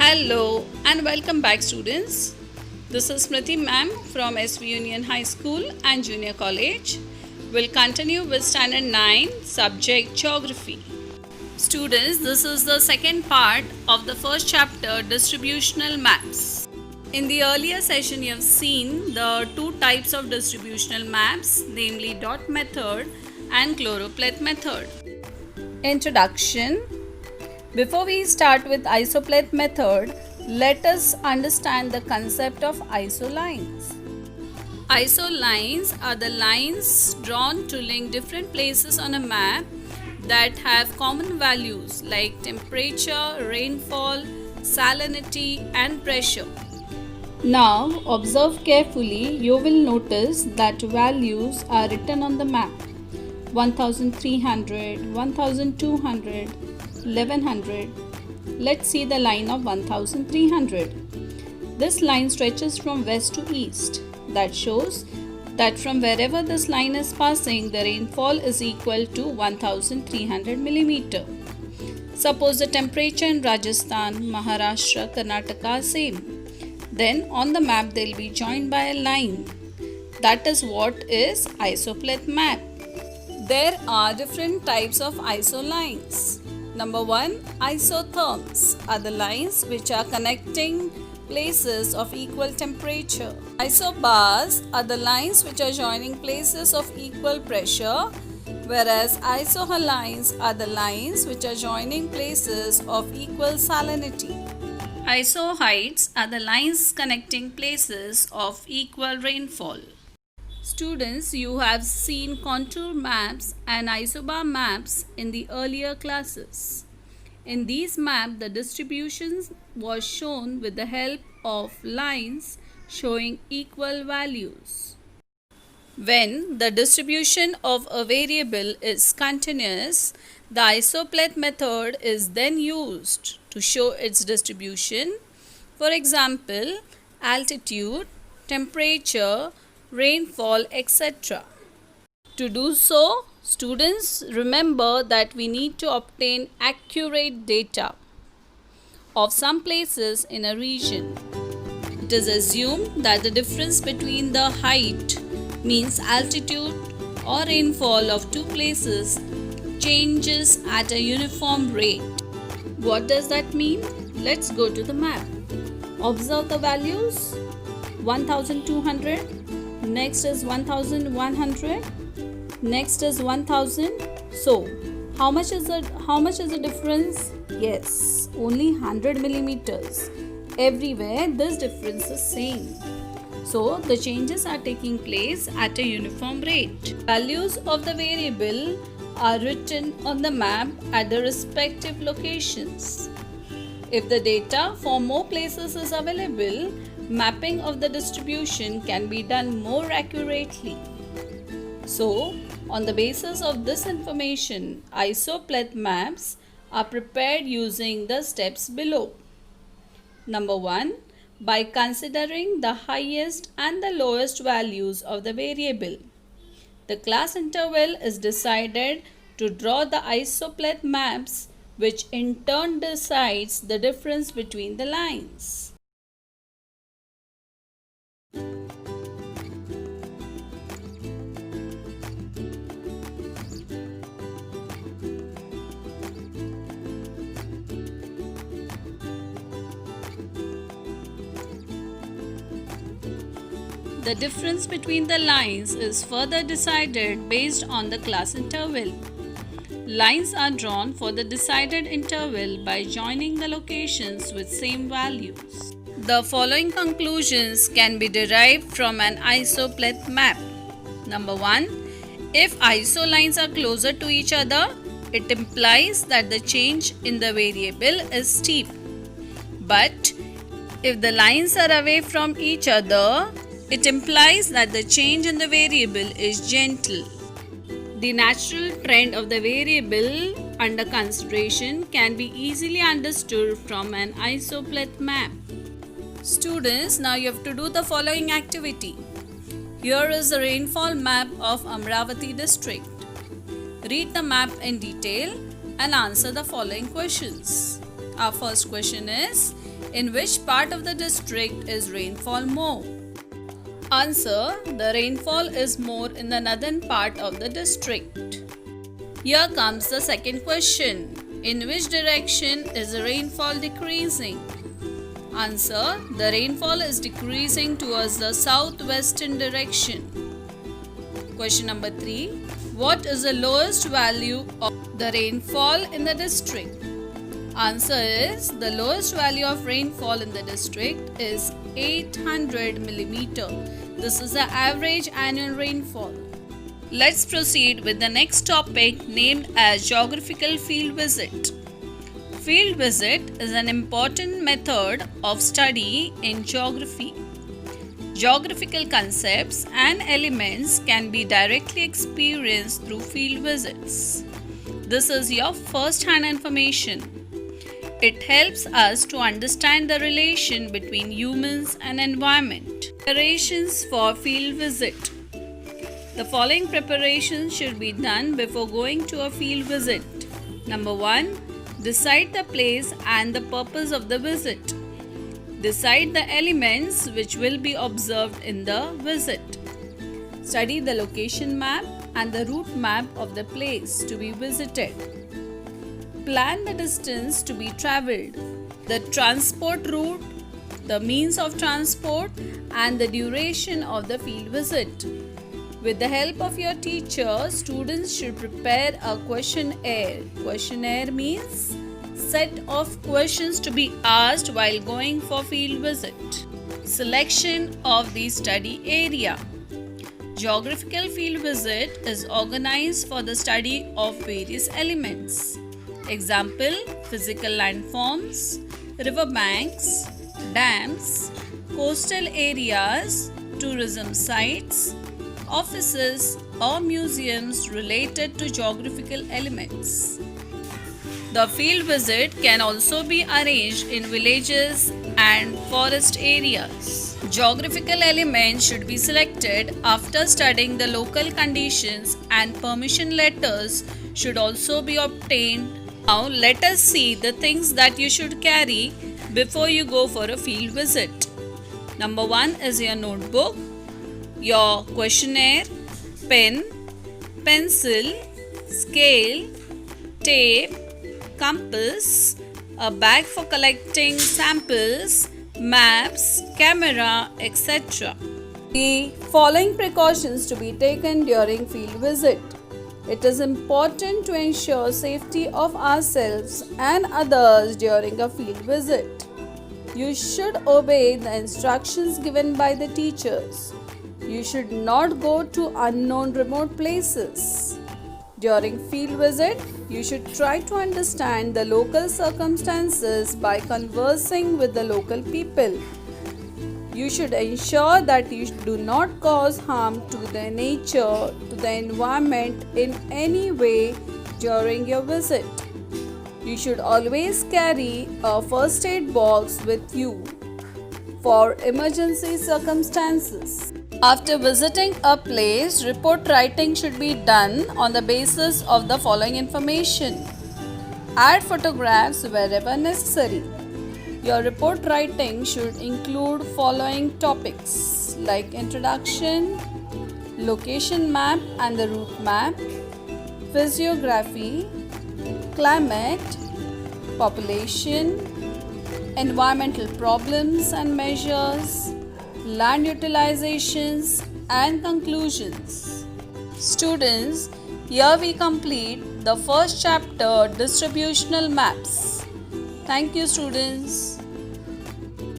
Hello and welcome back, students. This is Smriti ma'am from SV Union High School and Junior College. We'll continue with Standard 9, subject Geography. Students, this is the second part of the first chapter, Distributional Maps. In the earlier session, you have seen the two types of distributional maps, namely dot method and choropleth method. Introduction. Before we start with isopleth method, let us understand the concept of isolines. Isolines are the lines drawn to link different places on a map that have common values like temperature, rainfall, salinity and pressure. Now observe carefully. You will notice that values are written on the map. 1300, 1200, 1100. Let's see the line of 1300. This line stretches from west to east. That shows that from wherever this line is passing, the rainfall is equal to 1300 millimeter. Suppose the temperature in Rajasthan, Maharashtra, Karnataka are same. Then on the map they will be joined by a line. That is what is isopleth map. There are different types of isolines. Number 1, isotherms are the lines which are connecting places of equal temperature. Isobars are the lines which are joining places of equal pressure, whereas isohalines are the lines which are joining places of equal salinity. Isohyets are the lines connecting places of equal rainfall. Students, you have seen contour maps and isobar maps in the earlier classes. In these maps, the distribution was shown with the help of lines showing equal values. When the distribution of a variable is continuous, the isopleth method is then used to show its distribution. For example, altitude, temperature, rainfall, etc. To do so, students remember that we need to obtain accurate data of some places in a region. It is assumed that the difference between the height, means altitude or rainfall of two places changes at a uniform rate. What does that mean? Let's go to the map. Observe the values. 1200. Next is 1100, next is 1000. So how much is the difference? Yes, only 100 millimeters. Everywhere this difference is same. So the changes are taking place at a uniform rate. Values of the variable are written on the map at the respective locations. If the data for more places is available, mapping of the distribution can be done more accurately. So, on the basis of this information, isopleth maps are prepared using the steps below. Number 1, by considering the highest and the lowest values of the variable. The class interval is decided to draw the isopleth maps, which in turn decides the difference between the lines. The difference between the lines is further decided based on the class interval. Lines are drawn for the decided interval by joining the locations with same values. The following conclusions can be derived from an isopleth map. Number 1. If isolines are closer to each other, it implies that the change in the variable is steep. But if the lines are away from each other, it implies that the change in the variable is gentle. The natural trend of the variable under consideration can be easily understood from an isopleth map. Students, now you have to do the following activity. Here is the rainfall map of Amravati district. Read the map in detail and answer the following questions. Our first question is, in which part of the district is rainfall more? Answer, the rainfall is more in the northern part of the district. Here comes the second question. In which direction is the rainfall decreasing? Answer, the rainfall is decreasing towards the southwestern direction. Question number 3. What is the lowest value of the rainfall in the district? Answer is, the lowest value of rainfall in the district is 800 mm. This is the average annual rainfall. Let's proceed with the next topic named as geographical field visit. Field visit is an important method of study in geography. Geographical concepts and elements can be directly experienced through field visits. This is your first-hand information. It helps us to understand the relation between humans and environment. Preparations for field visit. The following preparations should be done before going to a field visit. Number 1. Decide the place and the purpose of the visit. Decide the elements which will be observed in the visit. Study the location map and the route map of the place to be visited. Plan the distance to be travelled, the transport route, the means of transport, and the duration of the field visit. With the help of your teacher, students should prepare a questionnaire. Questionnaire means set of questions to be asked while going for field visit. Selection of the study area. Geographical field visit is organized for the study of various elements. Example, physical landforms, riverbanks, dams, coastal areas, tourism sites, offices or museums related to geographical elements. The field visit can also be arranged in villages and forest areas. Geographical elements should be selected after studying the local conditions, and permission letters should also be obtained. Now let us see the things that you should carry before you go for a field visit. Number 1 is your notebook, your questionnaire, pen, pencil, scale, tape, compass, a bag for collecting samples, maps, camera, etc. The following precautions to be taken during field visit. It is important to ensure safety of ourselves and others during a field visit. You should obey the instructions given by the teachers. You should not go to unknown remote places. During field visit, you should try to understand the local circumstances by conversing with the local people. You should ensure that you do not cause harm to the nature, to the environment in any way during your visit. You should always carry a first aid box with you for emergency circumstances. After visiting a place, report writing should be done on the basis of the following information. Add photographs wherever necessary. Your report writing should include following topics like introduction, location map and the route map, physiography, climate, population, environmental problems and measures, land utilizations and conclusions. Students, here we complete the first chapter, distributional maps. Thank you, students.